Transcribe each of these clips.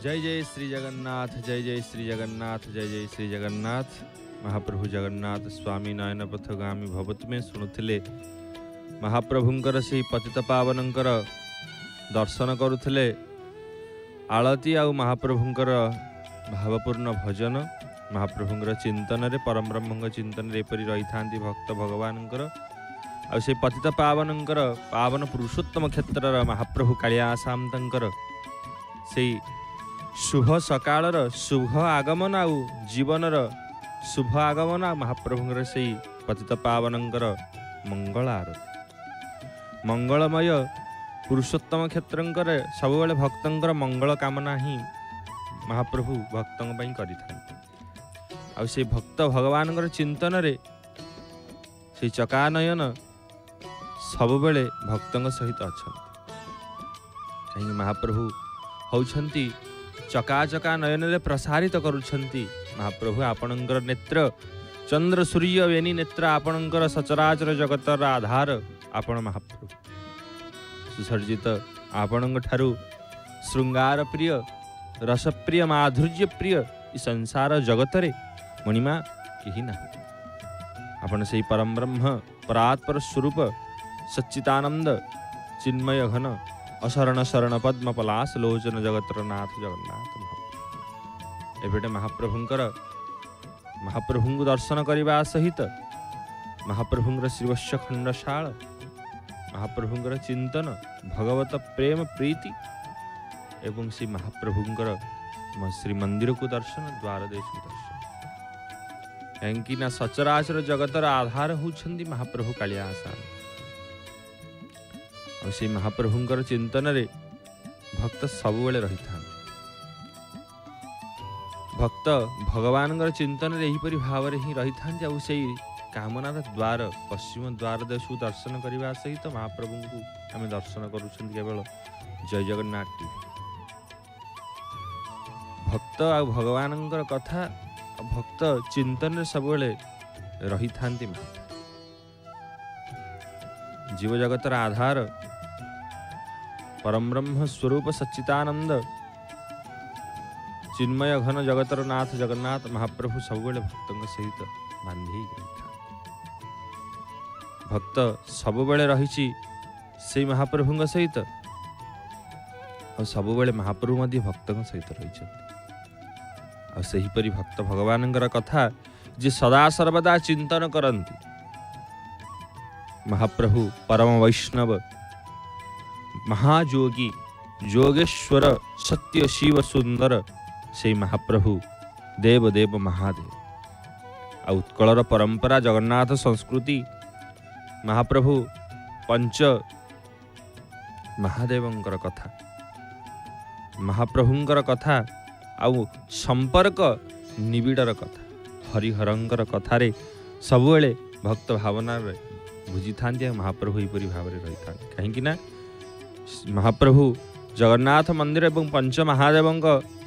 जय जय श्री जगन्नाथ, जय जय श्री जगन्नाथ, जय जय श्री जगन्नाथ। महाप्रभु जगन्नाथ स्वामी नयन पथगामी भवत में शुणुले महाप्रभुंकर से पतित पावनंकर दर्शन करुले आलती आउ महाप्रभुंकर भावपूर्ण भजन महाप्रभुंकर चिंतन रे परम ब्रह्म चिंतन रे एपरि रही था भक्त भगवानंकर आउ से पतित पावनंकर पावन पुरुषोत्तम क्षेत्र महाप्रभु कालिया सामंतर से शुभ सकाळर शुभ आगमन आउ जीवनर शुभ आगमन महाप्रभुंकर से पतित पावनंकर मंगल आरती मंगलमय पुरुषोत्तम क्षेत्रंकर सबुबले भक्तंकर मंगल कामना ही महाप्रभु भक्तों ପାଇଁ କରିଥାନ୍ତି। ଆଉ ସେ ଭକ୍ତ ଭଗବାନଙ୍କର ଚିନ୍ତନରେ ସେ ଚକାନୟନ ସବୁବେଳେ ଭକ୍ତଙ୍କ ସହିତ ଅଛନ୍ତି। କାହିଁକି ମହାପ୍ରଭୁ ହେଉଛନ୍ତି ଚକାଚକା ନୟନରେ ପ୍ରସାରିତ କରୁଛନ୍ତି। ମହାପ୍ରଭୁ ଆପଣଙ୍କର ନେତ୍ର ଚନ୍ଦ୍ର ସୂର୍ଯ୍ୟ ବେନି ନେତ୍ର ଆପଣଙ୍କର ସଚରାଚର ଜଗତର ଆଧାର ଆପଣ ମହାପ୍ରଭୁ ସୁସର୍ଜିତ ଆପଣଙ୍କ ଠାରୁ ଶୃଙ୍ଗାର ପ୍ରିୟ रसप्रिय माधुर्य प्रिय इस संसार जगतरे मणिमा कहीं ना आपण से परम ब्रह्म परात्पर स्वरूप सच्चिदानंद चिन्मय घन अशरण शरण पद्म पलाश लोचन जगतर नाथ जगन्नाथ एबेटे महाप्रभु दर्शन करने सहित महाप्रभुंर श्रीवत्स खंडशाल महाप्रभुंर चिंतन भगवत प्रेम प्रीति एवं श्री महाप्रभुंकर श्री मंदिर को दर्शन द्वार देश को दर्शन कहीं सचराचर जगतर आधार होउछंदी महाप्रभु कालिया और से महाप्रभुंकर चिंतन रे भक्त सबुबले रही था। भक्त भगवान चिंतन रे एहिपरि भाव ही रही था से कामनार द्वार पश्चिम द्वार देश को दर्शन करने सहित महाप्रभु को आम दर्शन करुछंदी केवल जय जगन्नाथ टीवी भक्त आ भगवान कथा भक्त चिंतन सबुबले रही था। जीव जगतर आधार परम ब्रह्म स्वरूप सच्चिदानंद चिन्मय घन जगतर नाथ जगन्नाथ महाप्रभु सबुबले भक्तों सहित बांधी भक्त सबुबले रही से महाप्रभु सहित और सबुबले महाप्रभु मध्य भक्तों सहित रही और सेहीपरि भक्त भगवान कथा जे सदा सर्वदा चिंतन करती महाप्रभु परम वैष्णव महायोगी योगेश्वर सत्य शिव सुंदर से महाप्रभु देव देव महादेव आ उत्कलर परंपरा जगन्नाथ संस्कृति महाप्रभु पंच महादेवंकर कथा महाप्रभुंकर कथा आउ संपर्क निबिड़र कथा हरिहरंकर कथारे सबुबले भक्त भावना बुझी था महाप्रभु यहपरि भाव रही था। कहीं महाप्रभु जगन्नाथ मंदिर एवं पंच महादेव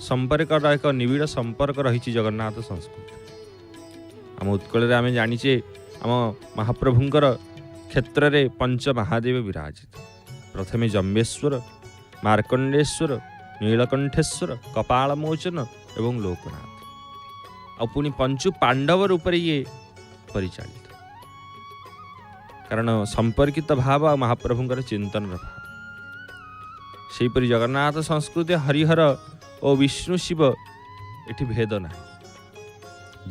संपर्क एक निबिड़ संपर्क रही जगन्नाथ संस्कृति आम उत्कल आम जाचे आम महाप्रभुंकर क्षेत्र में पंच महादेव विराजित प्रथमे जम्बेश्वर मार्कंडेश्वर नीलकंठेश्वर कपालमोचन एवं लोकनाथ आ पुणी पंचु पांडव रूप ये परिचालित कारण संपर्कित भाव महाप्रभुंकर चिंतन भाव सेहीपरि जगन्नाथ संस्कृति हरिहर और विष्णु शिव एठी भेद ना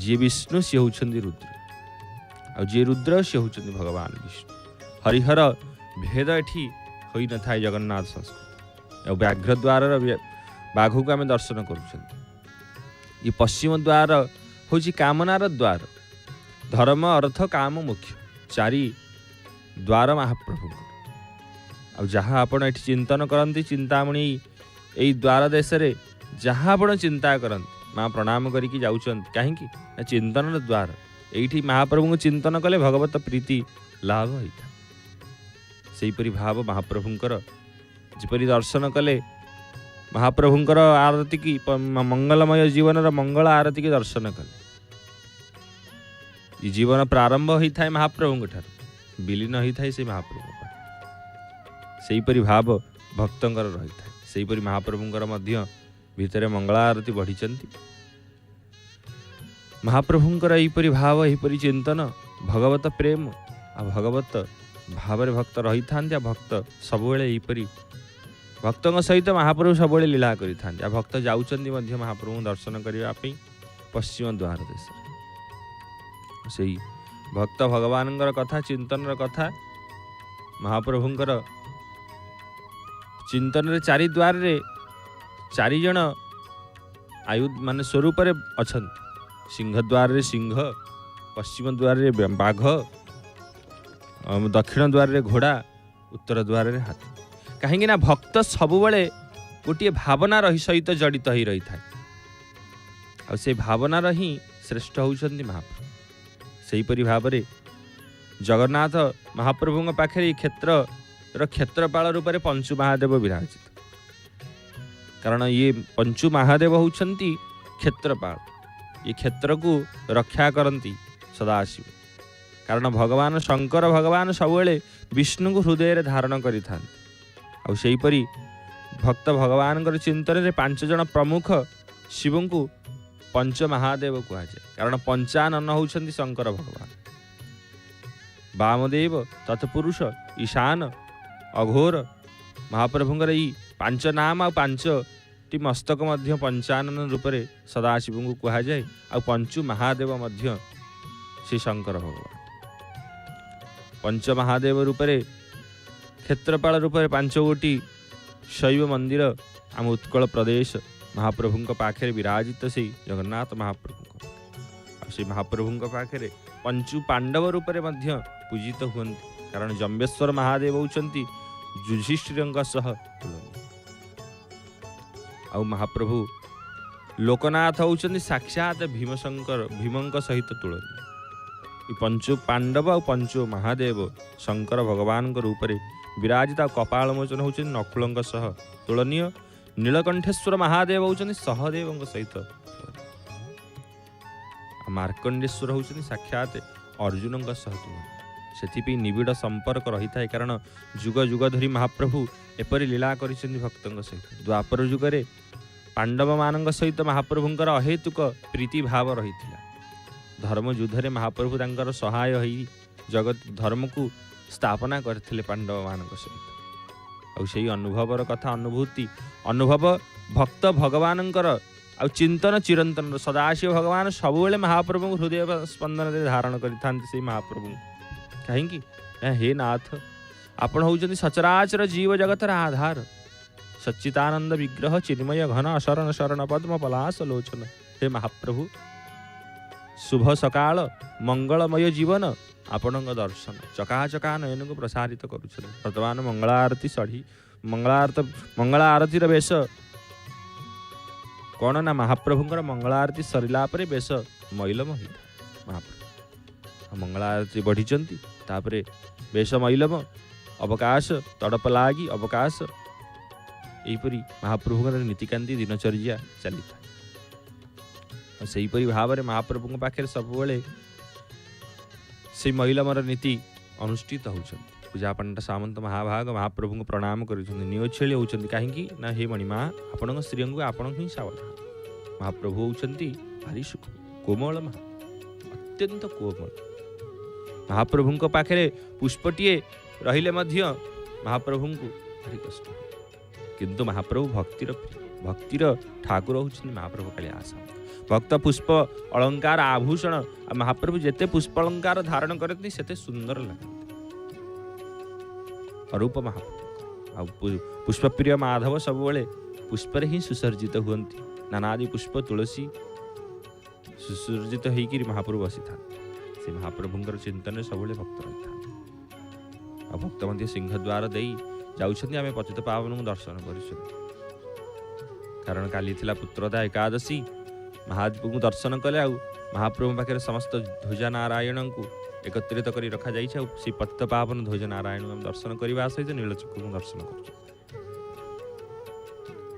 जी विष्णु सी होउछंदी रुद्र आ जी रुद्र सी होउछंदी भगवान विष्णु हरिहर भेद एठी होई न थाए जगन्नाथ संस्कृति व्याघ्र द्वार बाघ को आम दर्शन कर पश्चिम द्वार हूँ कामनार द्वार धर्म अर्थ काम मुख्य चारि द्वार महाप्रभु आ जहाँ आपण ये चिंतन करती चिंतामणि यही द्वार देश रे जहाँ आपण चिंता करती माँ प्रणाम करके जाऊँ कहीं चिंतन द्वार ये महाप्रभु को चिंतन कले भगवत प्रीति लाभ होता सेहीपरि भाव महाप्रभुंकर जिपरि दर्शन कले महाप्रभुंकर आरती की मंगलमय जीवन मंगल आरती की दर्शन कले जीवन प्रारंभ होता है महाप्रभु ठार विलीन होता है से महाप्रभु सेहीपरि भाव भक्तंकर रही था। सेहीपरि महाप्रभुंकर मध्य भितर मंगला आरती बढ़िचंती। महाप्रभुंकर एहीपरि भाव एहीपरि चिंतन भगवत प्रेम आ भगवत भाव भक्त रही था। भक्त सबुबले एहीपरि भक्तों सहित महाप्रभु सबुबले लीला करि था। भक्त जाउचंदी मध्य महाप्रभु दर्शन करने पश्चिम द्वार देश से भक्त भगवान कथा चिंतन कथा महाप्रभुंकर चिंतन रे चारि द्वार रे चारिजण आयु मान स्वरूप अच्छा। सिंह द्वार रे सिंह, पश्चिम द्वार रे बाघ, दक्षिण द्वार रे घोड़ा, उत्तर द्वार रे हाथी। कहीं ना भक्त सबुबले गोटे भावना रही सहित जड़ित हो रही था। आ से भावनार ही श्रेष्ठ होउछंती महाप्रभु। सेहीपरि भाव में जगन्नाथ महाप्रभु पाखे क्षेत्र क्षेत्रपाल रूप में पंचु महादेव विराजित। कारण ये पंचु महादेव होउछंती क्षेत्रपाल। ये क्षेत्र को रक्षा करती सदाशिव। कारण भगवान शंकर भगवान सबुबले विष्णु को हृदय धारण करिथांती। सेहीपरि भक्त भगवान चिंतन में 5 जन प्रमुख शिव को पंच महादेव कहुए। कारण पंचानन होउछंती शंकर भगवान, वामदेव, तत्पुरुष, ईशान, अघोर। महाप्रभुंकर ई 5 नाम आ 5टी मस्तक मध्य पंचानन रूप में सदाशिव को कहुए। आ पंचु महादेव मध्य श्री शंकर भगवान। पंच महादेव रूप में क्षेत्रपाल रूप में 5 गोटी शैव मंदिर आम उत्कल प्रदेश महाप्रभु पाखे विराजित से जगन्नाथ महाप्रभु। से महाप्रभु पाखे पंचु पांडव रूप में पूजित हुए। कारण जम्बेश्वर महादेव होउछंती युधिष्ठिर सह तुलनीय। आ महाप्रभु लोकनाथ होउछंती साक्षात भीमशंकर भीमंक सहित तुलनीय। पंचु पांडव और पंचु महादेव शंकर भगवान रूप में विराजित। कपाल मोचन होउछंती नकुल सह तुलनीय। नीलकंठेश्वर महादेव होउछंती सहदेव सहित। मार्कंडेश्वर होउछंती साक्षात अर्जुन सह तुलनीय। से निबिड़ संपर्क रही था। कारण जुग जुग धरी महाप्रभु एपरी लीला करिसेंती भक्तों सहित। द्वापर युगरे पांडव मान सहित महाप्रभुंकर अहेतुक प्रीति भाव रही। धर्म युद्धरे महाप्रभु तांकर सहाय होई जगत धर्म को स्थापना करथिले पांडव मान सहित। आ से अनुभवर कथा अनुभूति अनुभव भक्त भगवानंकर आ चिंतन चिरंतन सदाशिव भगवान सबुबले महाप्रभु हृदय स्पंदन धारण करिथांती। से महाप्रभु कहीं हे नाथ आपण होउछंती सचराचर जीव जगतर आधार। सच्चिदानंद विग्रह चिन्मय घन शरण शरण पद्म पलाश लोचन। हे महाप्रभु शुभ सकाळ मंगलमय जीवन आपण दर्शन चकाचका नयन को प्रसारित करुछन। वर्तमान मंगला आरती सढ़ी मंगला आरतीर बेश कौन ना महाप्रभुंकर मंगला आरती सरिला परे बेश मैलम होता। महाप्रभु मंगला आरती बढ़िचंती तापरे बेश मैलम अवकाश तड़प लागी अवकाश यहीपरि महाप्रभुंकर नीतिकांति दिनचर्या चली था। सेहीपरि भाव में महाप्रभु पाखे सबुबले से महिलामर नीति अनुष्ठित होउछन। पूजा पंडित सामंत महाभाग महाप्रभु को प्रणाम करुछन। नियोछेली होउछन कहीं ना हे मणिमा आपण स्त्री को आपण ही सावधान। महाप्रभु होउछंती भारी सुख कोमल अत्यंत कोमल। महाप्रभु पाखे पुष्पटीए रहिले मध्य महाप्रभु को भारी कष्ट। किंतु महाप्रभु भक्तिर ठाकुर होउछन महाप्रभु काली आशा। भक्त पुष्प अलंकार आभूषण महाप्रभु जेते पुष्प अलंकार धारण करते सेते सुंदर लगते। अरूप महाप्रभु पुष्पप्रिय माधव सबुबले पुष्पर ही सुसर्जित हुअन्ति। नानादि पुष्प तुलसी सुसर्जित होकर महाप्रभु बसी था। से महाप्रभुंकर चिंतन सबुबले भक्त रही था। भक्त मध्य सिंह द्वार दे जाउछन्ति। आमे पतित पावन को दर्शन करिसु। कारण काली थिला पुत्रदा एकादशी महादेव को दर्शन कले। आ महाप्रभु पाखे समस्त ध्वजा नारायण को एकत्रित कर रखा जाए। से पतित पावन ध्वज नारायण को दर्शन करने सहित नीलचक्र को दर्शन कर।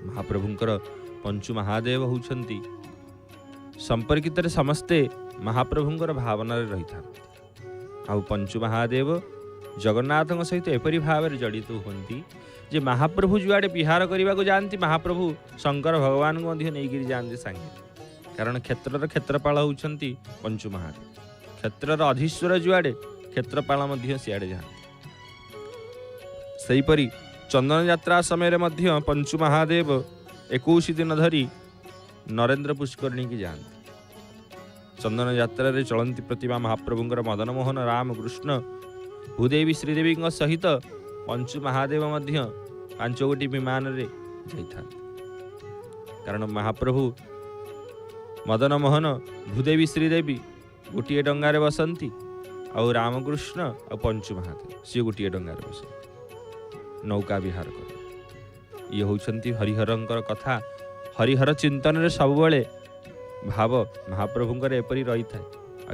महाप्रभुंकर पंचु महादेव होउछंती संपर्कित समस्ते महाप्रभुंकर भावना रही था। आ पंचु महादेव जगन्नाथ सहित एपरी भाव में जड़ित होती जे महाप्रभु जुआड़े विहार करने को जाती महाप्रभु शंकर भगवान को नहीं जाते सांगे कारण क्षेत्रर क्षेत्रपाल होती पंचु महादेव क्षेत्रर अधीश्वर जुआड़े क्षेत्रपाल सियाड़े जाती सेहीपरि चंदन यात्रा समय पंचु महादेव 21 दिन धरी नरेंद्र पुष्करणी की जाती चंदन यात्रा रे चलती प्रतिमा महाप्रभुंकर मदन मोहन राम कृष्ण भूदेवी श्रीदेवी सहित पंचु महादेव 5 गोटी विमान रे जाइथा कारण महाप्रभु मदन मोहन भूदेवी श्रीदेवी गोटे डंगारे बसंती आउ रामकृष्ण आ पंचु महादेव सी गोटे डंगारे बसंती नौका विहार कर ये होउछंती हरिहरंकर कथा हरिहर चिंतन रे सब बेले भाव महाप्रभुंकर एपरी रही था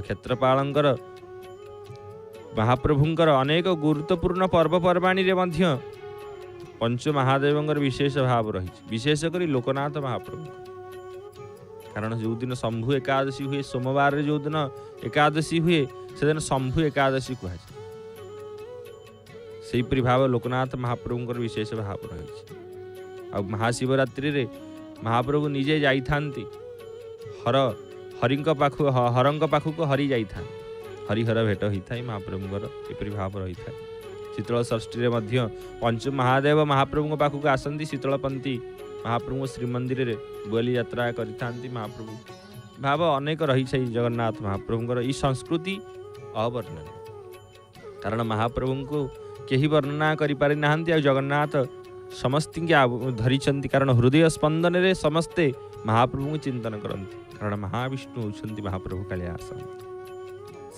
क्षेत्रपालंकर महाप्रभुंकर अनेक गुरुत्वपूर्ण पर्वपर्वाणी रे मध्य पंचु महादेवंकर विशेष भाव रही विशेष करी लोकनाथ महाप्रभु कारण जो दिन शंभु एकादशी हुए सोमवार रे जो दिन एकादशी हुए से दिन शंभु एकादशी कह सेहीपरि भाव लोकनाथ महाप्रभुंकर विशेष भाव रही आ महाशिवरात्रि रे महाप्रभु निजे जाई थांती हरंक पाखु हरि जाइथा हरिहर भेट होता है महाप्रभुंर एपरी भाव रही था शीतल षष्ठी मध्य पंचु महादेव महाप्रभु पाखक आसती शीतलपंथी महाप्रभु श्रीमंदिर रे बुआली यात्रा करिथांती महाप्रभु भाव अनेक रही जगन्नाथ महाप्रभुंर ई संस्कृति अवर्णनीय कारण महाप्रभु को केही वर्णना करि पारि नाहंती आ जगन्नाथ समस्त धरी कारण हृदय स्पंदन रे समस्ते महाप्रभु चिंतन करती कारण महाविष्णु होती महाप्रभु कालिया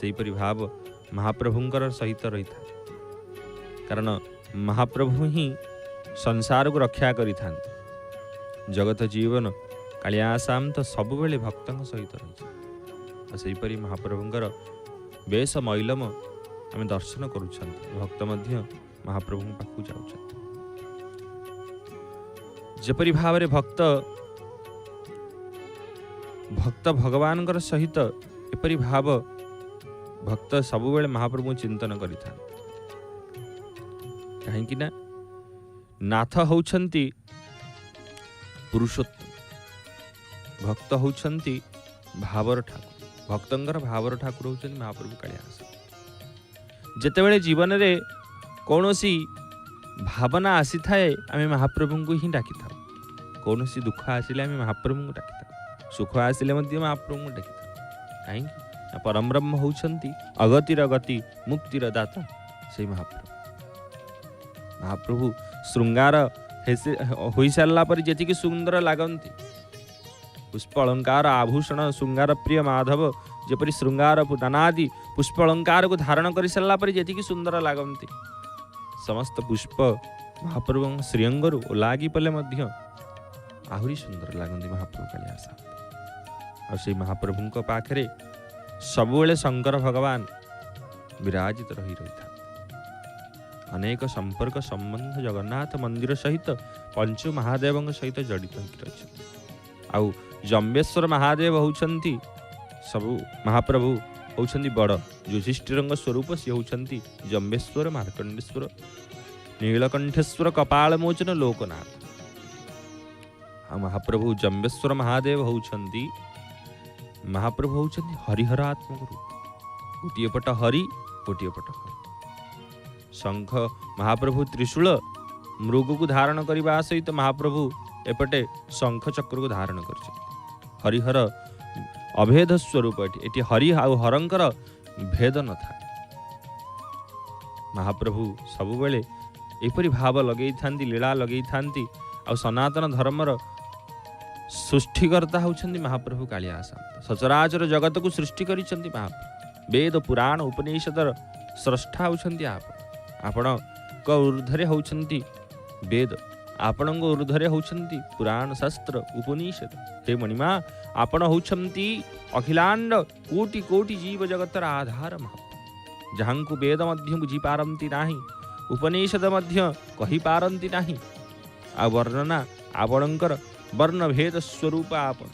सेहीपरि भाव महाप्रभुंकर सहित रही था कारण महाप्रभु ही संसार को रक्षा करि जगत जीवन कालियासाम तो सब बेले भक्त सहित रही सेहीपरि महाप्रभुंकर बेश मैलम आम दर्शन करुछन भक्त मध्य महाप्रभु पाखु जाउछन जेपरि भाव रे भक्त भगवान सहित एपरि भाव भक्त सब बेले महाप्रभु चिंतन करिथा कहीं ना नाथ होउछंती पुरुषोत्तम भक्त होउछंती भावर ठाकुर भक्तंकर भावर ठाकुर होउछंती महाप्रभु कालिदास जेतेबेले जीवन रे कौनसी भावना आसी थाए आमे महाप्रभु को ही डाकी था कौनसी दुख आसिले आमे महाप्रभु को डाकी था सुख आसिले मध्य महाप्रभु को डाकी था कहीं परम ब्रह्म होउछंती अगतिर गति मुक्तिर दाता से महाप्रभु श्रृंगार हो सारा पर जी सुंदर लगती पुष्प अलंकार आभूषण श्रृंगार प्रिय माधव जेपरी श्रृंगार नानादि पुष्प अलंकार को धारण कर सारा पर जी सुंदर लगती समस्त पुष्प महाप्रभु श्रीअंगरू ओलागी पले आहरी सुंदर लगती महाप्रभु कालिदास आ महाप्रभु पाखरे सबुले शंकर भगवान विराजित रही था अनेक संपर्क संबंध जगन्नाथ मंदिर सहित पंचु महादेव सहित जड़ित रही आउ जम्बेश्वर महादेव होउछंती सबु महाप्रभु होउछंती बड़ युधिष्ठिर स्वरूप सी होउछंती जम्बेश्वर मार्कंडेश्वर नीलकंठेश्वर कपालमोचन लोकनाथ आ महाप्रभु जम्बेश्वर महादेव होउछंती महाप्रभु होउछंती हरिहरात्मक रूप गोटे पट हरि गोटे पट हरि शंख महाप्रभु त्रिशूल मृग को धारण करने सहित महाप्रभु एपटे शंख चक्र को धारण कर हरिहर अभेद स्वरूप एटी हरि आउ हरंकर भेद न था महाप्रभु सबुबले एपरी भाव लगे लीला लगे आ सनातन धर्मर सृष्टिकर्ता होउछंती महाप्रभु कालिदास सचराचर जगत को सृष्टि करिसंती महाप्रभु वेद पुराण उपनिषदर स्रष्टा होउछंती आपण ऊर्धरे होउछंती वेद आपण ऊर्धरे होउछंती पुराण शास्त्र उपनिषद हे मणिमा आपण होउछंती अखिलांड कोटि कोटि जीव जगतर आधार महाप्रभु जहां को वेद मध्य बुझी पारंती नाही उपनिषद मध्य कहि पारंती नाही आ वर्णना आपणकर वर्ण भेद स्वरूप आपण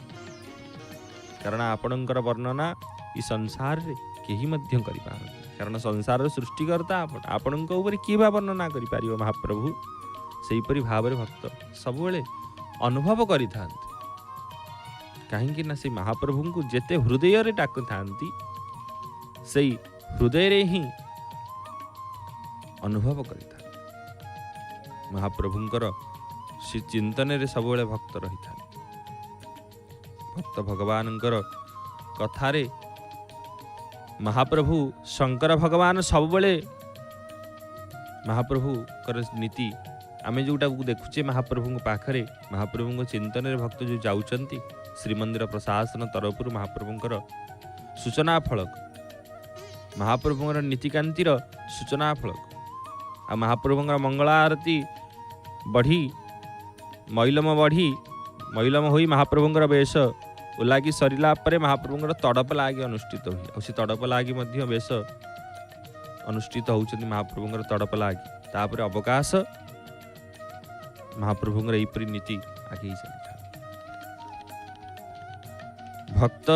कारण आपणकर वर्णना ई संसार रे केही मध्य करि पारंती कारण संसार सृष्टिकर्ता आपण आपणଙ୍କ ऊपर किए बा वर्णना करि पारिबो महाप्रभु सेहीपरि भावरे भक्त सबुबले अनुभव करिथांती काहेकि ना से महाप्रभु को जेते हृदय रे डाकु थांती सेई हृदय रे ही अनुभव करिथा महाप्रभुंकर से चिंतन रे सबुबले भक्त रही था भक्त भगवानंकर कथारे महाप्रभु शंकर भगवान सबुबले महाप्रभु कर नीति आमे जोटा देखुचे महाप्रभु पाखरे महाप्रभु चिंतन रे भक्त जो जाउचंती श्रीमंदिर प्रशासन तरफ महाप्रभुंकर सूचना फलक महाप्रभुंकर नीतिकांतिर सूचना फलक आ महाप्रभुंकर मंगला आरती बढ़ी मैलम होई महाप्रभुंकर बेश उलागी सरिला परे महाप्रभुंकर तड़प लागी अनुष्ठित हुई और से तड़प लागी मध्य बेश अनुष्ठित होउचंती महाप्रभुंकर तड़प लागी तापर अवकाश महाप्रभुंकर एपरि नीति आगे चली भक्त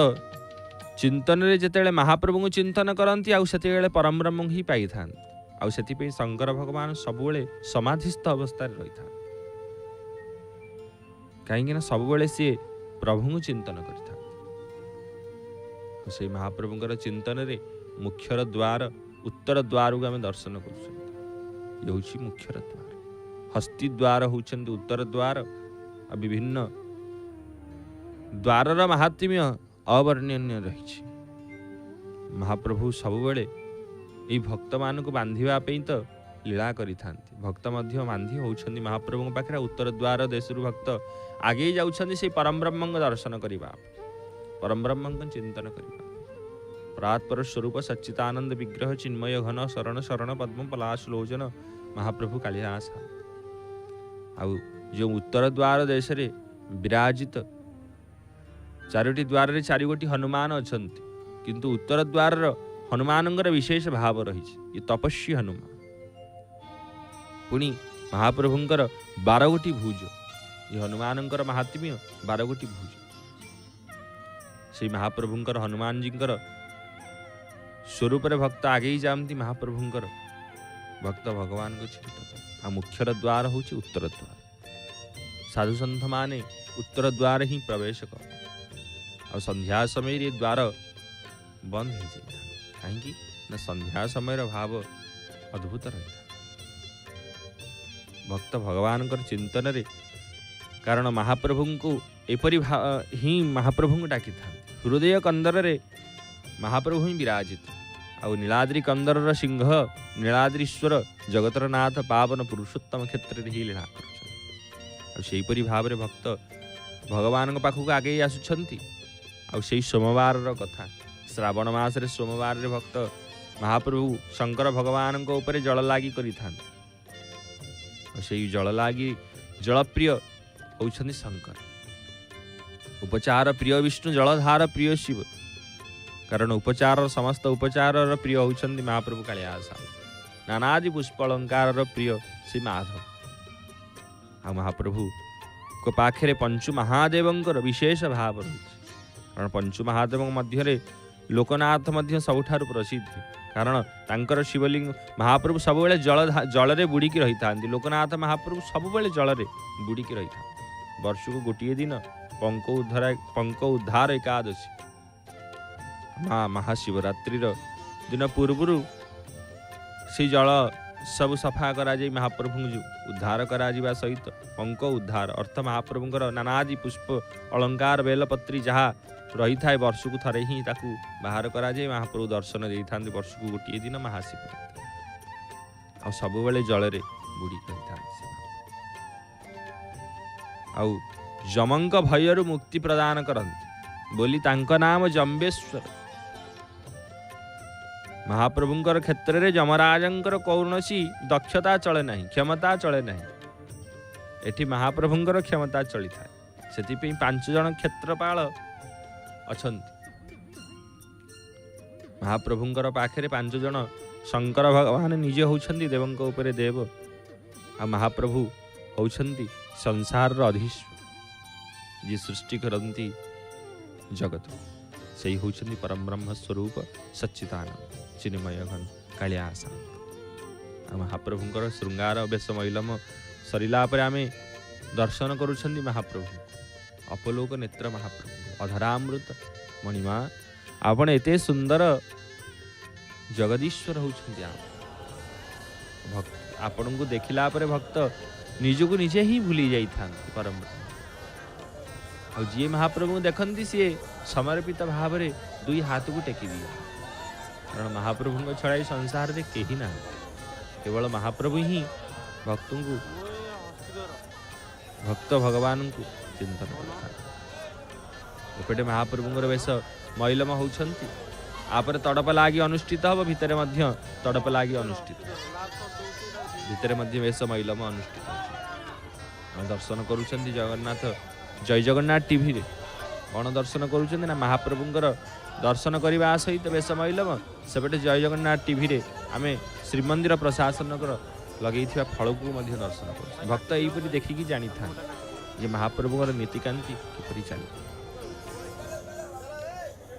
चिंतन रे जेतेले महाप्रभु को चिंतन करंती आउ सेतेले परम ब्रह्म ही पाई थान आउ सेति पे शंकर भगवान सबुबले समाधिस्थ अवस्था रे रही था कहीं ना सबुबले से प्रभु को चिंतन करिथा से महाप्रभुंकर चिंतन रे मुख्यर द्वार उत्तर द्वार को आम दर्शन कर मुख्यर द्वार हस्ती द्वार होउछन्ति उत्तर द्वार आ विभिन्न द्वारर महात्म्य अवर्णनीय रही महाप्रभु सबुबले यही भक्त मान को बांधिबा पे तो लीला करि थांती भक्त मध्य बांधि होउछन्ति महाप्रभु पाखरे उत्तर द्वार देशरु भक्त आगे जाउछन्ति से परम ब्रह्म दर्शन करिबा परम ब्रह्म चिंतन करिबा परात्पर स्वरूप सच्चिदानंद विग्रह चिन्मय घन शरण शरण पद्म पलाश लोचन महाप्रभु कालिदास आउ जो उत्तर द्वार देश रे विराजित चारोटी द्वार रे चारि गोटी हनुमान अछंती किंतु उत्तर द्वार हनुमानंगर विशेष भाव रही ये तपस्वी हनुमान पुणी महाप्रभुंकर 12 गोटी भुज ये हनुमानंकर महात्म्य 12 गोटी भुज से महाप्रभुंकर हनुमान जींकर स्वरूप रे भक्त आगे ही जामती महाप्रभुंकर भक्त भगवान को चिंतन आ मुख्यर द्वार होची उत्तर द्वार साधु संत माने उत्तर द्वार ही प्रवेश कर और संध्या समय ये द्वार बंद हो जाए कहीं ना संध्या समय भाव अद्भुत रही भक्त भगवान चिंतन रे कारण महाप्रभु को एपरी ही महाप्रभु को डाकी था हृदय कंदर रे महाप्रभु ही विराजित आउ नीलाद्रि कंदर सिंह नीलाद्रीश्वर जगतर नाथ पावन पुरुषोत्तम क्षेत्र ही लीला कर भाव रे भक्त भगवान पाखक आगे आसुछंती आउ सोमवार कथा श्रावण मास रे सोमवार रे भक्त महाप्रभु शंकर भगवान को ऊपर जल लागी करि थान जल लागी जलप्रिय होउछंती शंकर उपचार प्रिय विष्णु जलधार प्रिय शिव कारण उपचार समस्त उपचार प्रिय होउछंती महाप्रभु कालिदास नानादि पुष्प अलंकार प्रिय श्री माधव आ महाप्रभु को पाखे पंचु महादेवंकर विशेष भाव रही कारण पंचु महादेव मध्य लोकनाथ मध्य सबुठारु प्रसिद्ध कारण तांकर शिवलिंग महाप्रभु सबुबले जल रे बुड़ीकी रही था लोकनाथ महाप्रभु सबुबले जल रे बुड़ीकी रही था वर्ष को गोटे दिन पंक उद्धार एकादशी माँ महाशिवरात्रि दिन पूर्व से जल सब सफा करा जाई महाप्रभु उद्धार करा जिबा सहित पंक उद्धार अर्थ महाप्रभुंकर नानादि पुष्प अलंकार बेलपत्री जहाँ रही था वर्ष को थरे ही ताकू बाहर करा जाए महाप्रभु दर्शन दे था वर्ष को गोटे दिन महाशिवरात्रि आ सब बेले जल रे बुड़ी आउ जमंक भयरु मुक्ति प्रदान करंती बोली तांको नाम जम्बेश्वर महाप्रभुंकर क्षेत्र रे जमराजंकर कौनसी दक्षता चले नहीं क्षमता चले नहीं एठी महाप्रभुंकर क्षमता चली था सेति पे 5 जन क्षेत्रपाल अछंती महाप्रभुंकर पाखरे 5 जन शंकर भगवान निजे होउछंती देवंक ऊपर देव आ महाप्रभु होउछंती संसार अधीश्वर जी सृष्टि करंती जगत ସେଇ ହେଉଛନ୍ତି ପରମ ବ୍ରହ୍ମ ସ୍ୱରୂପ ସଚ୍ଚିଦାନନ୍ଦ ଚିନ୍ମୟ ଘନ କାଳିଆ ଶାନ୍ତ। ଆଉ ମହାପ୍ରଭୁଙ୍କର ଶୃଙ୍ଗାର ବେଶ ମୈଲମ ସରିଲା ପରେ ଆମେ ଦର୍ଶନ କରୁଛନ୍ତି ମହାପ୍ରଭୁ ଅପଲୋକ ନେତ୍ର ମହାପ୍ରଭୁ ଅଧରାମୃତ ମଣିମା ଆପଣ ଏତେ ସୁନ୍ଦର ଜଗଦୀଶ୍ୱର ହେଉଛନ୍ତି। ଆପଣଙ୍କୁ ଦେଖିଲା ପରେ ଭକ୍ତ ନିଜକୁ ନିଜେ ହିଁ ଭୁଲି ଯାଇଥାନ୍ତି ପରମ। ଆଉ ଯିଏ ମହାପ୍ରଭୁଙ୍କୁ ଦେଖନ୍ତି ସିଏ ସମର୍ପିତ ଭାବରେ ଦୁଇ ହାତକୁ ଟେକି ଦିଏ, କାରଣ ମହାପ୍ରଭୁଙ୍କ ଛଡ଼ା ଏ ସଂସାରରେ କେହି ନାହାନ୍ତି। କେବଳ ମହାପ୍ରଭୁ ହିଁ ଭକ୍ତଙ୍କୁ ଭକ୍ତ ଭଗବାନଙ୍କୁ ଚିନ୍ତନ କରିଥାନ୍ତି। ଏପଟେ ମହାପ୍ରଭୁଙ୍କର ବେଶ ମୈଲମ ହେଉଛନ୍ତି, ତାପରେ ତଡ଼ପ ଲାଗି ଅନୁଷ୍ଠିତ ହେବ, ଭିତରେ ମଧ୍ୟ ତଡ଼ପ ଲାଗି ଅନୁଷ୍ଠିତ, ଭିତରେ ମଧ୍ୟ ବେଶ ମୈଲମ ଅନୁଷ୍ଠିତ ହେଉଛି। ଆମେ ଦର୍ଶନ କରୁଛନ୍ତି ଜଗନ୍ନାଥ ଜୟ ଜଗନ୍ନାଥ ଟିଭିରେ। କ'ଣ ଦର୍ଶନ କରୁଛନ୍ତି ନା ମହାପ୍ରଭୁଙ୍କର ଦର୍ଶନ କରିବା ସହିତ ବେଶ ମୈଲମ, ସେପଟେ ଜୟ ଜଗନ୍ନାଥ ଟିଭିରେ ଆମେ ଶ୍ରୀମନ୍ଦିର ପ୍ରଶାସନଙ୍କର ଲଗେଇଥିବା ଫଳକୁ ମଧ୍ୟ ଦର୍ଶନ କରୁଛୁ। ଭକ୍ତ ଏହିପରି ଦେଖିକି ଜାଣିଥାନ୍ତି ଯେ ମହାପ୍ରଭୁଙ୍କର ନୀତିକାନ୍ତି କିପରି ଚାଲିବ।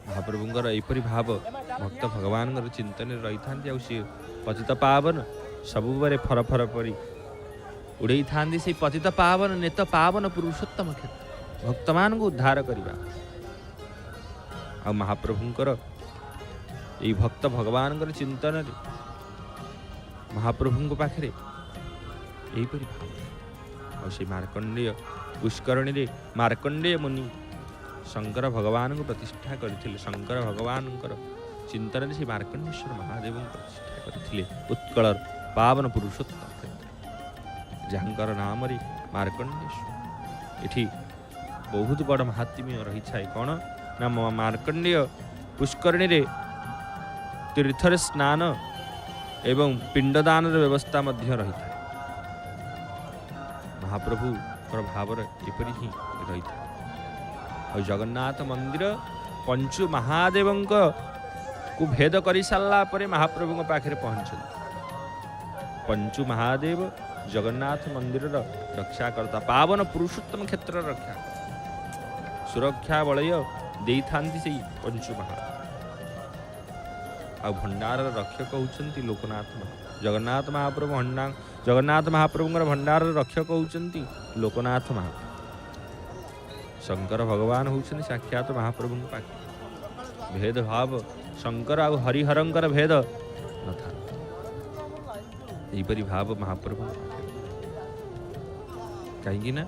ମହାପ୍ରଭୁଙ୍କର ଏହିପରି ଭାବ ଭକ୍ତ ଭଗବାନଙ୍କର ଚିନ୍ତନରେ ରହିଥାନ୍ତି। ଆଉ ସିଏ ପତିତ ପାବନ ସବୁବେଳେ ଫରଫର ପରି ଉଡ଼େଇଥାନ୍ତି ସେଇ ପତିତ ପାବନ ନେତ ପାବନ ପୁରୁଷୋତ୍ତମ କ୍ଷେତ୍ର ଭକ୍ତମାନଙ୍କୁ ଉଦ୍ଧାର କରିବା। ଆଉ ମହାପ୍ରଭୁଙ୍କର ଏଇ ଭକ୍ତ ଭଗବାନଙ୍କର ଚିନ୍ତନରେ ମହାପ୍ରଭୁଙ୍କ ପାଖରେ ଏହିପରି ଭାବ। ଆଉ ସେ ମାର୍କଣ୍ଡେୟ ପୁଷ୍କରଣୀରେ ମାର୍କଣ୍ଡେୟ ମୁନି ଶଙ୍କର ଭଗବାନଙ୍କୁ ପ୍ରତିଷ୍ଠା କରିଥିଲେ। ଶଙ୍କର ଭଗବାନଙ୍କର ଚିନ୍ତନରେ ସେ ମାର୍କଣ୍ଡେଶ୍ୱର ମହାଦେବଙ୍କୁ ପ୍ରତିଷ୍ଠା କରିଥିଲେ ଉତ୍କଳର ପାବନ ପୁରୁଷୋତ୍ତମ କ୍ଷେତ୍ର, ଯାହାଙ୍କର ନାମରେ ମାର୍କଣ୍ଡେଶ୍ୱର। ଏଠି ବହୁତ ବଡ଼ ମହାତ୍ମ୍ୟ ରହିଥାଏ। କ'ଣ ନା ମାର୍କଣ୍ଡେୟ ପୁଷ୍କରିଣୀରେ ତୀର୍ଥରେ ସ୍ନାନ ଏବଂ ପିଣ୍ଡଦାନର ବ୍ୟବସ୍ଥା ମଧ୍ୟ ରହିଥାଏ। ମହାପ୍ରଭୁଙ୍କର ଭାବରେ ଏପରି ହିଁ ରହିଥାଏ। ଆଉ ଜଗନ୍ନାଥ ମନ୍ଦିର ପଞ୍ଚୁ ମହାଦେବଙ୍କୁ ଭେଦ କରିସାରିଲା ପରେ ମହାପ୍ରଭୁଙ୍କ ପାଖରେ ପହଞ୍ଚନ୍ତି। ପଞ୍ଚୁ ମହାଦେବ ଜଗନ୍ନାଥ ମନ୍ଦିରର ରକ୍ଷାକର୍ତ୍ତା, ପାବନ ପୁରୁଷୋତ୍ତମ କ୍ଷେତ୍ରର ରକ୍ଷା ସୁରକ୍ଷା ବଳୟ ଦେଇଥାନ୍ତି ସେଇ ପଞ୍ଚୁ ମହାଦେବ। ଆଉ ଭଣ୍ଡାରର ରକ୍ଷକ ହେଉଛନ୍ତି ଲୋକନାଥ ଜଗନ୍ନାଥ ମହାପ୍ରଭୁ। ଜଗନ୍ନାଥ ମହାପ୍ରଭୁଙ୍କର ଭଣ୍ଡାରର ରକ୍ଷକ ହେଉଛନ୍ତି ଲୋକନାଥ ମହାପ୍ରଭୁ। ଶଙ୍କର ଭଗବାନ ହେଉଛନ୍ତି ସାକ୍ଷାତ ମହାପ୍ରଭୁଙ୍କ ପାଖରେ। ଭେଦଭାବ ଶଙ୍କର ଆଉ ହରିହରଙ୍କର ଭେଦ ନଥାଏ। ଏହିପରି ଭାବ ମହାପ୍ରଭୁଙ୍କ ପାଖରେ, କାହିଁକି ନା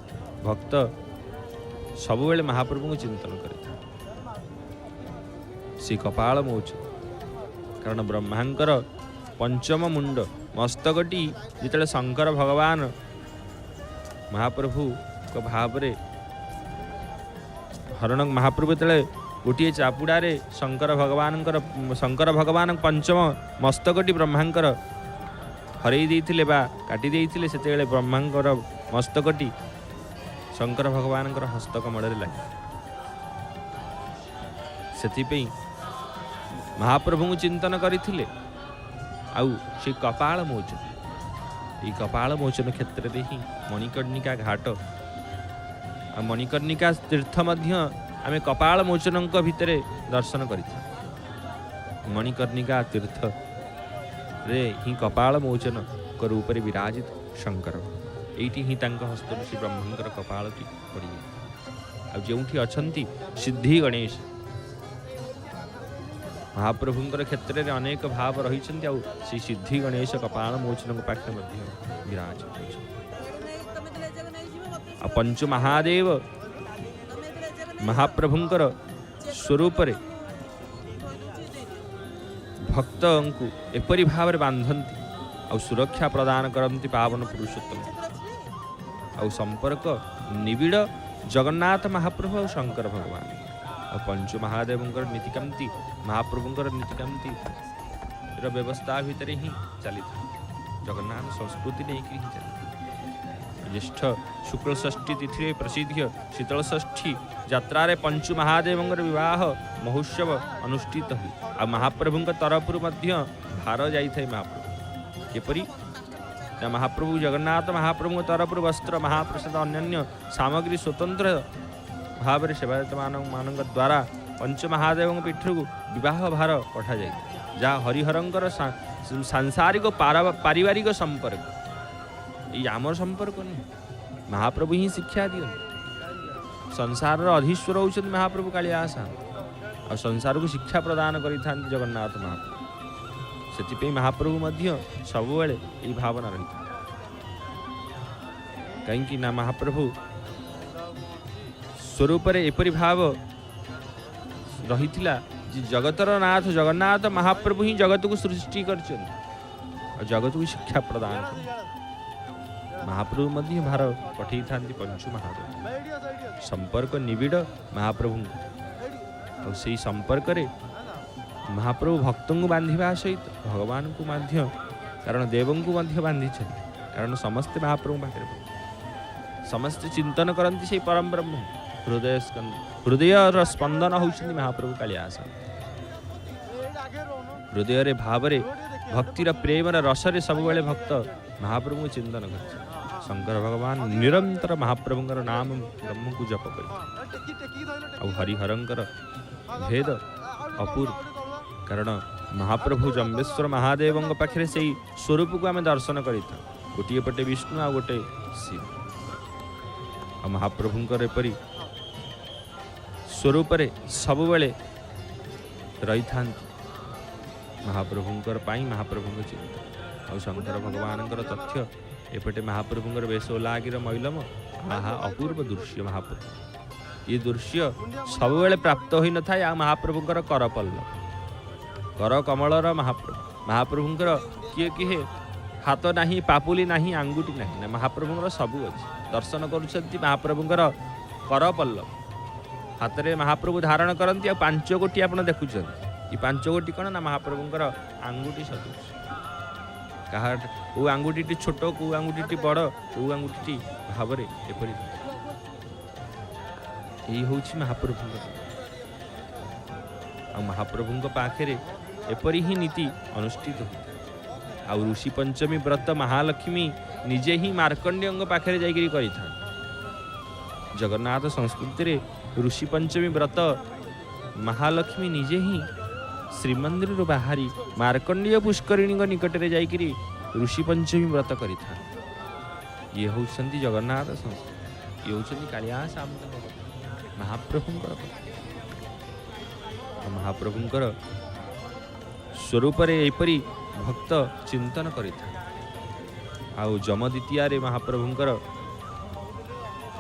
ଭକ୍ତ ସବୁବେଳେ ମହାପ୍ରଭୁଙ୍କୁ ଚିନ୍ତନ କରିଥାଏ। ସେ କପାଳ ମଉଛ, କାରଣ ବ୍ରହ୍ମାଙ୍କର ପଞ୍ଚମ ମୁଣ୍ଡ ମସ୍ତକଟି ଯେତେବେଳେ ଶଙ୍କର ଭଗବାନ ମହାପ୍ରଭୁଙ୍କ ଭାବରେ ହରଣ, ମହାପ୍ରଭୁ ଯେତେବେଳେ ଗୋଟିଏ ଚାପୁଡ଼ାରେ ଶଙ୍କର ଭଗବାନ ପଞ୍ଚମ ମସ୍ତକଟି ବ୍ରହ୍ମାଙ୍କର ହରେଇ ଦେଇଥିଲେ ବା କାଟି ଦେଇଥିଲେ, ସେତେବେଳେ ବ୍ରହ୍ମାଙ୍କର ମସ୍ତକଟି ଶଙ୍କର ଭଗବାନଙ୍କର ହସ୍ତକମଳରେ ଲାଗେ। ସେଥିପାଇଁ ମହାପ୍ରଭୁଙ୍କୁ ଚିନ୍ତନ କରିଥିଲେ। ଆଉ ସେ କପାଳ ମୋଚନ, ଏଇ କପାଳ ମୋଚନ କ୍ଷେତ୍ରରେ ହିଁ ମଣିକର୍ଣ୍ଣିକା ଘାଟ ଆଉ ମଣିକର୍ଣ୍ଣିକା ତୀର୍ଥ ମଧ୍ୟ ଆମେ କପାଳ ମୋଚନଙ୍କ ଭିତରେ ଦର୍ଶନ କରିଥାଉ। ମଣିକର୍ଣ୍ଣିକା ତୀର୍ଥରେ ହିଁ କପାଳ ମୋଚନଙ୍କ ରୂପରେ ବିରାଜିତ ଶଙ୍କର। ଏଇଠି ହିଁ ତାଙ୍କ ହସ୍ତରୁ ଶ୍ରୀ ବ୍ରହ୍ମଙ୍କର କପାଳଟି ପଡ଼ିଯାଏ। ଆଉ ଯେଉଁଠି ଅଛନ୍ତି ସିଦ୍ଧି ଗଣେଶ, ମହାପ୍ରଭୁଙ୍କର କ୍ଷେତ୍ରରେ ଅନେକ ଭାବ ରହିଛନ୍ତି। ଆଉ ଶ୍ରୀ ସିଦ୍ଧି ଗଣେଶ କପାଳ ମୋଚନଙ୍କ ପାଖରେ ମଧ୍ୟ ବିରାଜିତ ହୋଇଛନ୍ତି। ଆଉ ପଞ୍ଚୁ ମହାଦେବ ମହାପ୍ରଭୁଙ୍କର ସ୍ୱରୂପରେ ଭକ୍ତଙ୍କୁ ଏପରି ଭାବରେ ବାନ୍ଧନ୍ତି ଆଉ ସୁରକ୍ଷା ପ୍ରଦାନ କରନ୍ତି ପାବନ ପୁରୁଷୋତ୍ତମ। ଆଉ ସମ୍ପର୍କ ନିବିଡ଼ ଜଗନ୍ନାଥ ମହାପ୍ରଭୁ ଆଉ ଶଙ୍କର ଭଗବାନ। ଆଉ ପଞ୍ଚୁ ମହାଦେବଙ୍କର ନୀତିକାନ୍ତି, ମହାପ୍ରଭୁଙ୍କର ନୀତିକାନ୍ତିର ବ୍ୟବସ୍ଥା ଭିତରେ ହିଁ ଚାଲିଥାଏ। ଜଗନ୍ନାଥ ସଂସ୍କୃତି ନେଇକି ହିଁ ଚାଲିଥାଏ। ଜ୍ୟେଷ୍ଠ ଶୁକ୍ଳ ଷଷ୍ଠୀ ତିଥିରେ ପ୍ରସିଦ୍ଧ ଶୀତଳ ଷଷ୍ଠୀ ଯାତ୍ରାରେ ପଞ୍ଚୁ ମହାଦେବଙ୍କର ବିବାହ ମହୋତ୍ସବ ଅନୁଷ୍ଠିତ ହୁଏ। ଆଉ ମହାପ୍ରଭୁଙ୍କ ତରଫରୁ ମଧ୍ୟ ଭାର ଯାଇଥାଏ ମହାପ୍ରଭୁ। କିପରି ନା ମହାପ୍ରଭୁ ଜଗନ୍ନାଥ ମହାପ୍ରଭୁଙ୍କ ତରଫରୁ ବସ୍ତ୍ର, ମହାପ୍ରସାଦ, ଅନ୍ୟାନ୍ୟ ସାମଗ୍ରୀ ସ୍ୱତନ୍ତ୍ର ଭାବରେ ସେବାୟତମାନଙ୍କ ଦ୍ୱାରା पंचमहादेव पीठ विवाह भार पठा जाए जहाँ हरिहरंकर सांसारिक पारिवारिक संपर्क ये आमर संपर्क नहीं महाप्रभु ही शिक्षा दिए संसार अधीश्वर होती महाप्रभु कालिया और संसार को शिक्षा प्रदान करि जगन्नाथ महाप्रभु से महाप्रभु सबुबले ये भावना रही कहीं ना महाप्रभु स्वरूप एपरी भाव रही जगतर नाथ जगन्नाथ महाप्रभु ही जगत को सृष्टि कर जगत को शिक्षा प्रदान कर महाप्रभु भार पठे था पंचु महादेव संपर्क निबिड़ महाप्रभु और से संपर्क रे महाप्रभु भक्त को बांधा सहित भगवान को कारण देव को बांधी कारण समस्ते महाप्रभु पाखे समस्ते चिंतन करती से परम ब्रह्म हृदय स्पंदन होती महाप्रभु कालिदास हृदय रे भाव रे भक्तिर प्रेम रस रे सब बेले भक्त महाप्रभु को चिंतन कर शंकर भगवान निरंतर महाप्रभु नाम ब्रह्म को जप कर हरिहरंकर भेद अपूर्व कारण महाप्रभु जम्बेश्वर महादेव पाखे से स्वरूप को आम दर्शन कर गोटे पटे विष्णु आ गोटे शिव आ महाप्रभुंकर एपरी स्वरूप सब बेले रही था महाप्रभुंकर महाप्रभु चिंता और शंकर भगवान तथ्य एपटे महाप्रभुंकर वेश ओलागिर मैलम आहा अपूर्व दृश्य महाप्रभु ये दृश्य सब बेले प्राप्त हो न था महाप्रभुंकर करपल्ल कर कमलर महाप्रभुंकर किए किए हाथ नहीं पापुली नहीं आंगुठी नहीं ना महाप्रभुंकर सबू अच्छी दर्शन करुँच महाप्रभुंकर करपल्ल हाथ में महाप्रभु धारण करती 5 गोटी आप देखुं ये 5 गोटी कौन ना महाप्रभुंकर आंगुठी सदृश कहा को आंगुठी छोट को आंगुठी बड़ को आंगुठी भाव एपरी यही हूँ महाप्रभु महाप्रभु पाखे एपरी ही नीति अनुष्ठित होता आ ऋषि पंचमी व्रत महालक्ष्मी निजे ही मार्कंडेय पाखे जाकरी कर जगन्नाथ संस्कृति रे ऋषि पंचमी व्रत महालक्ष्मी निजे ही श्रीमंदिर बाहरी मार्कंडेय पुष्करिणी निकट में जाकरी ऋषि पंचमी व्रत कर ये होती जगन्नाथ संस्कृति ये होती कालिदास महाप्रभुंकर स्वरूप एपरी भक्त चिंतन करिथा आउ जम द्वितीया महाप्रभुंकर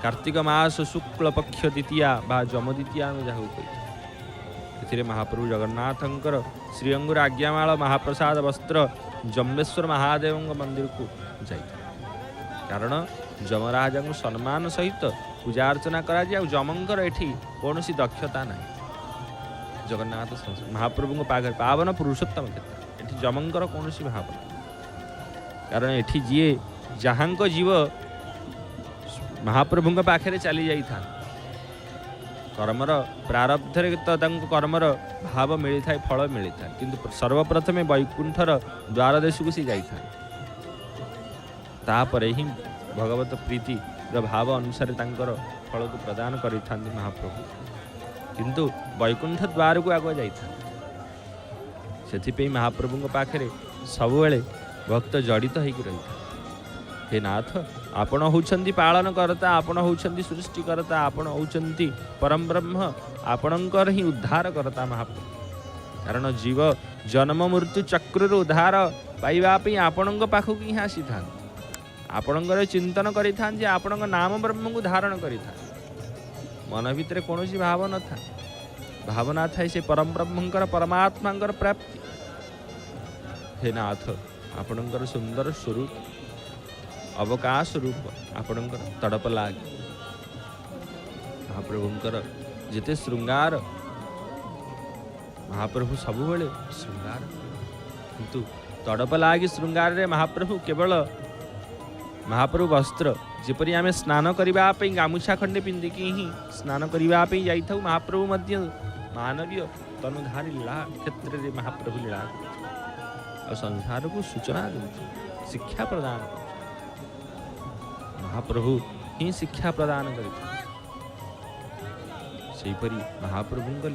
कार्तिक मास शुक्ल पक्ष द्वितीया बा जम द्वितीया जहाँ कही महाप्रभु जगन्नाथंकर श्रीअंगुर आज्ञामाल महाप्रसाद वस्त्र जम्बेश्वर महादेव मंदिर को जाए कारण जमराजा को सम्मान सहित पूजा अर्चना करा जमंकर एठी कौन सी दक्षता ना जगन्नाथ महाप्रभु पाखे पावन पुरुषोत्तम क्षेत्र एठी जमंकर कौन सी भावना कारण एठी जीए जहाँ जीव महाप्रभु पाखे चली जाई था कर्मर प्रारब्ध तो कर्मर भाव मिली था फल मिली था किंतु सर्वप्रथमे वैकुंठर द्वार देश को सी जाई था तापर ही भगवत प्रीति भाव अनुसार फल को प्रदान करि महाप्रभु किंतु वैकुंठ द्वार को आगे जाता से महाप्रभु पाखे सबुबले भक्त जड़ित होकर रही हे नाथ आपण होउछंती पालन करता आपण होउछंती सृष्टि करता आपण होउछंती परम ब्रह्म आपणकर ही उद्धार करता महाप्रभु कारण जीव जन्म मृत्यु चक्र उद्धार पाइबापी आपण पाखक ही आसी था आपणकर चिंतन करिथान जे आपणक नाम ब्रह्म को धारण करिथा मन भितर कौन भाव न था भावना थाई से परम ब्रह्मंकर परमात्मांकर प्राप्ति हे नाथ आपणकर सुंदर स्वरूप अवकाश रूप आपणकर तड़प लागे महाप्रभुंकर जिते श्रृंगार महाप्रभु सबुबले श्रृंगार किंतु तड़प लागे श्रृंगार रे महाप्रभु केवल महाप्रभु वस्त्र जेपरी आम स्नान करने गामुछा खंडे पिंधिकी ही स्नान करने जाइए महाप्रभु मध्य मानवीय तनुधारी लीला क्षेत्र में महाप्रभु लीला और संसार को सूचना दे शिक्षा प्रदान कर महाप्रभु ही शिक्षा प्रदान कर महाप्रभु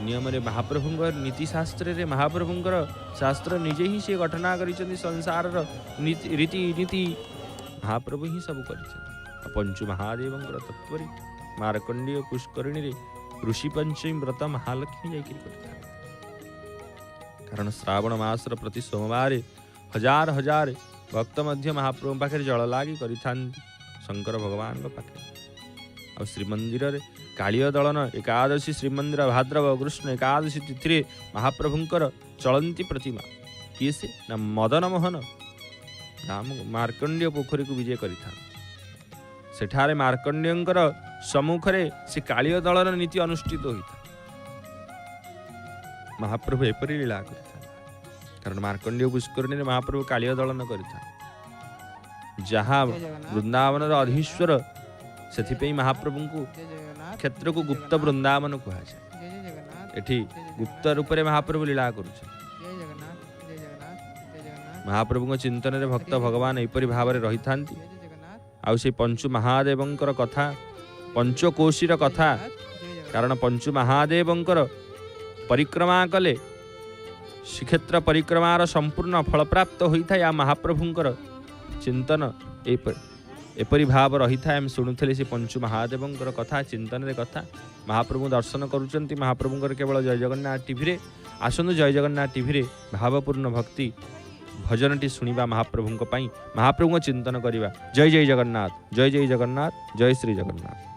नियम रे महाप्रभुंकर नीति शास्त्र रे महाप्रभुंकर शास्त्र निजे ही से घटना करिसेंती संसार रीति नीति महाप्रभु ही सब करिसेंती। पंचु महादेवंकर तत्व रे मार्कंडेय पुष्करिणी रे ऋषि पंचमी व्रत महालक्ष्मी जाइकरी करिथान। कारण श्रावण मासर प्रति सोमवार हजार हजार भक्त मध्य महाप्रभु पाखे जल लागी करिथांती शंकर भगवान पाखे। आ श्रीमंदिर रे कालिय दलन एकादशी श्रीमंदिर भाद्रव कृष्ण एकादशी तिथि महाप्रभुंकर चलंती प्रतिमा किए से ना मदन मोहन राम मार्कंडेय पोखरी को विजय करिथान। सेठारे मार्कंडेयंकर सम्मुख रे से कालिय दलन नीति अनुष्ठित होता। महाप्रभु एपरी लीला करिथान। कारण मार्कंडेय पुष्करिणी महाप्रभु कालिय दलन करिथान। जहाँ वृंदावन अधीश्वर से महाप्रभु को क्षेत्र को गुप्त वृंदावन कहुए। एठी गुप्त रूप में महाप्रभु लीला करुछे। महाप्रभु चिंतन रे भक्त भगवान एपरी भाव में रही था। आउ से पंचु महादेवंकर कथा पंचकोशीर कथा। कारण पंचु महादेवंकर परिक्रमा कले श्रीक्षेत्र परिक्रमार संपूर्ण फल प्राप्त होता है। महाप्रभुंकर चिंतन एपरी भाव रही था। हम शुणुले से पंचु महादेवंकर कथा चिंतन रे कथा महाप्रभु दर्शन करुचंती। महाप्रभुंकर केवल जय जगन्नाथ टीवी रे आसनु जय जगन्नाथ टीवी रे भावपूर्ण भक्ति भजनटी शुणिबा महाप्रभुंक पई महाप्रभु चिंतन करिबा। जय जय जगन्नाथ जय जय जगन्नाथ जय श्री जगन्नाथ।